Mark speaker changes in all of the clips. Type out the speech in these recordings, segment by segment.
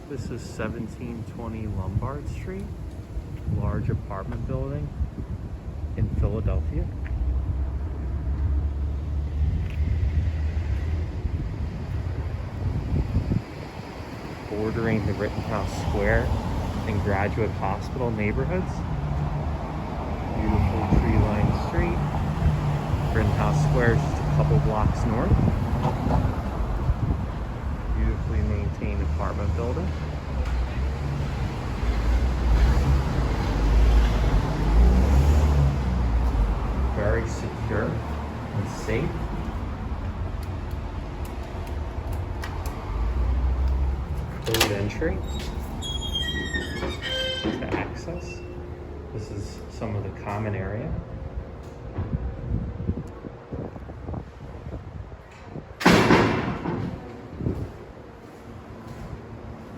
Speaker 1: This is 1720 Lombard Street, large apartment building in Philadelphia. Bordering the Rittenhouse Square and Graduate Hospital neighborhoods. Beautiful tree-lined street. Rittenhouse Square is just a couple blocks north. Beautifully maintained apartment building. Very secure and safe. Code entry to access. This is some of the common area.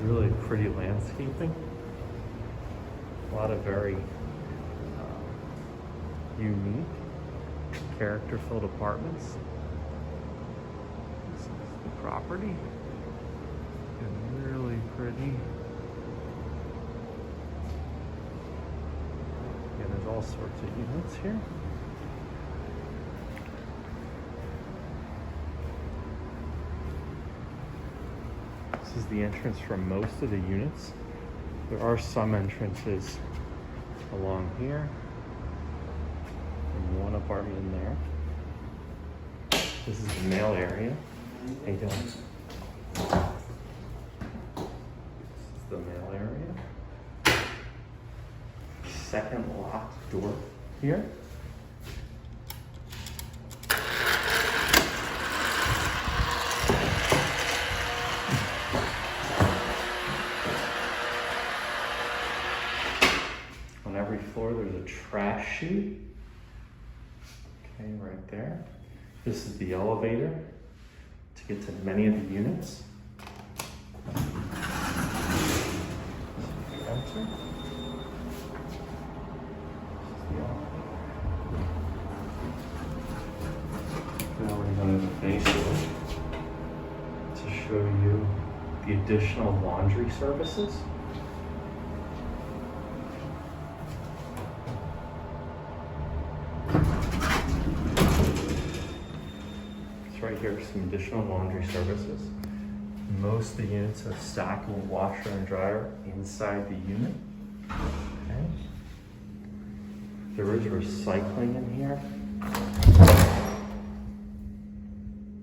Speaker 1: Really pretty landscaping. A lot of very unique, character-filled apartments. This is the property. And really pretty. And there's all sorts of units here. This is the entrance for most of the units. There are some entrances along here. And one apartment in there. This is the mail area. How you doing? This is the mail area. Second locked door here. On every floor there's a trash chute. Okay, right there. This is the elevator to get to many of the units. Enter. Now we're going to the basement to show you the additional laundry services. Right here, some additional laundry services. Most of the units have stackable washer and dryer inside the unit. Okay. There is recycling in here.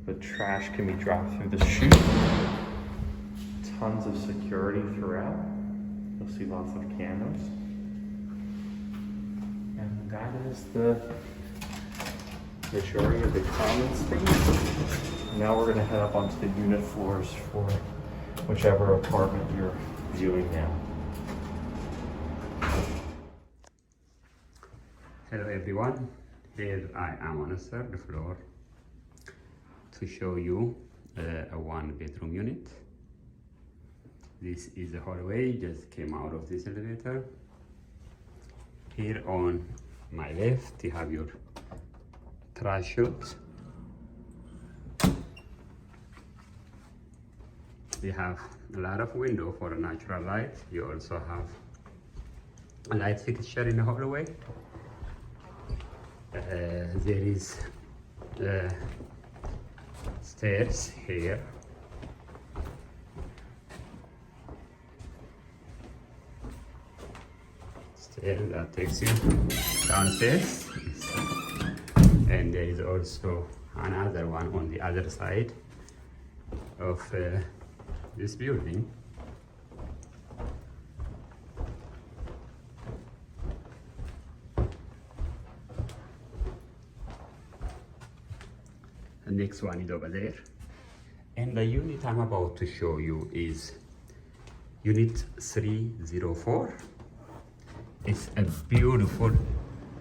Speaker 1: The trash can be dropped through the chute. Tons of security throughout. You'll see lots of cameras. And that is the majority of the common space. Now we're going to head up onto the unit floors for whichever apartment you're viewing now.
Speaker 2: Hello everyone, here I am on the third floor to show you a one-bedroom unit. This is the hallway, just came out of this elevator. Here on my left you have your trash chute. You have a lot of window for a natural light. You also have a light fixture in the hallway. There is stairs here. Stairs that takes you downstairs. And there is also another one on the other side of this building. The next one is over there. And the unit I'm about to show you is Unit 304. It's a beautiful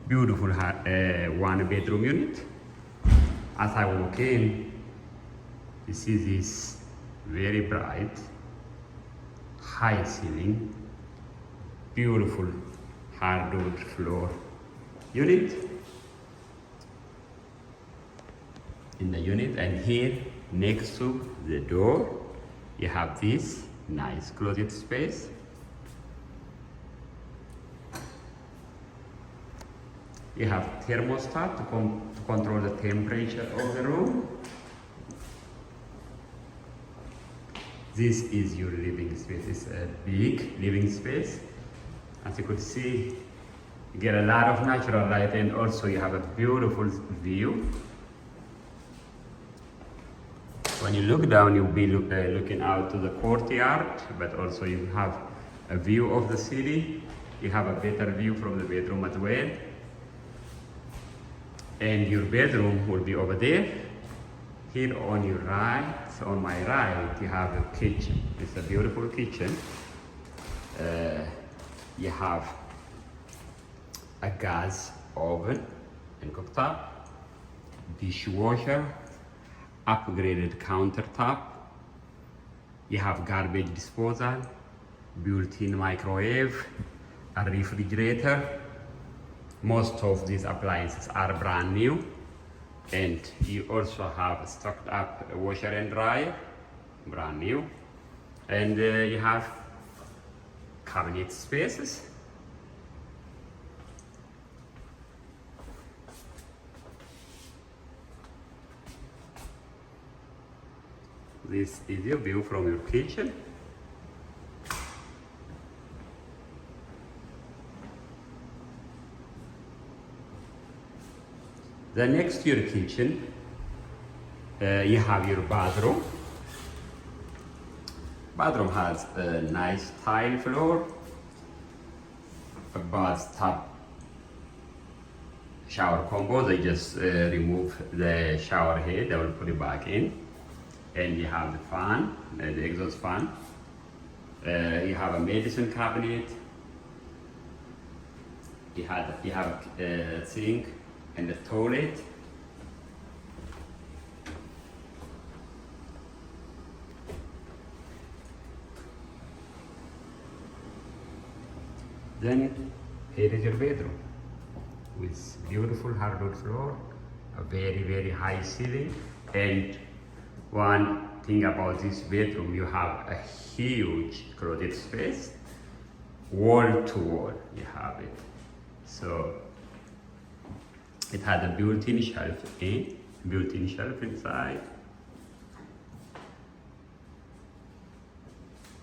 Speaker 2: one-bedroom unit. As I walk in, you see this very bright, high ceiling, beautiful hardwood floor unit. In the unit, and here next to the door you have this nice closet space. You have thermostat to control the temperature of the room. This is your living space. It's a big living space. As you could see, you get a lot of natural light, and also you have a beautiful view. When you look down, you'll be looking out to the courtyard, but also you have a view of the city. You have a better view from the bedroom as well. And your bedroom will be over there. Here on your right, on my right, you have a kitchen. It's a beautiful kitchen. You have a gas oven and cooktop, dishwasher, upgraded countertop. You have garbage disposal, built-in microwave, a refrigerator. Most of these appliances are brand new. And you also have stocked up a washer and dryer, brand new. And you have cabinet spaces. This is your view from your kitchen. The next to your kitchen, you have your bathroom. Bathroom has a nice tile floor, a bathtub, shower combo. They just remove the shower head, they will put it back in. And you have the fan, the exhaust fan. You have a medicine cabinet. You have a sink and the toilet. Then here is your bedroom with beautiful hardwood floor, a very high ceiling. And one thing about this bedroom, you have a huge closet space, wall to wall you have it. So it had a built-in shelf inside,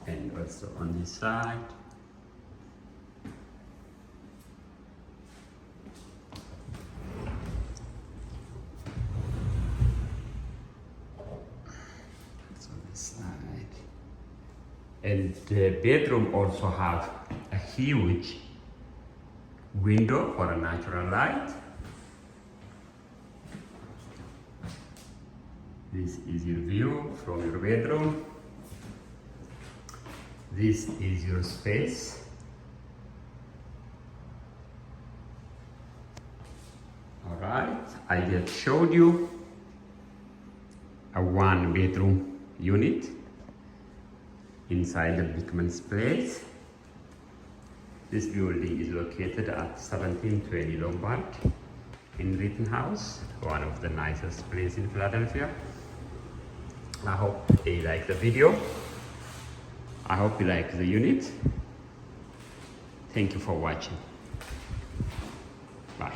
Speaker 2: and also on this side. That's on this side. And the bedroom also have a huge window for a natural light. This is your view from your bedroom. This is your space. All right, I just showed you a one-bedroom unit inside the Bickman's place. This building is located at 1720 Lombard in Rittenhouse, one of the nicest places in Philadelphia. I hope you like the video. I hope you like the unit. Thank you for watching. Bye.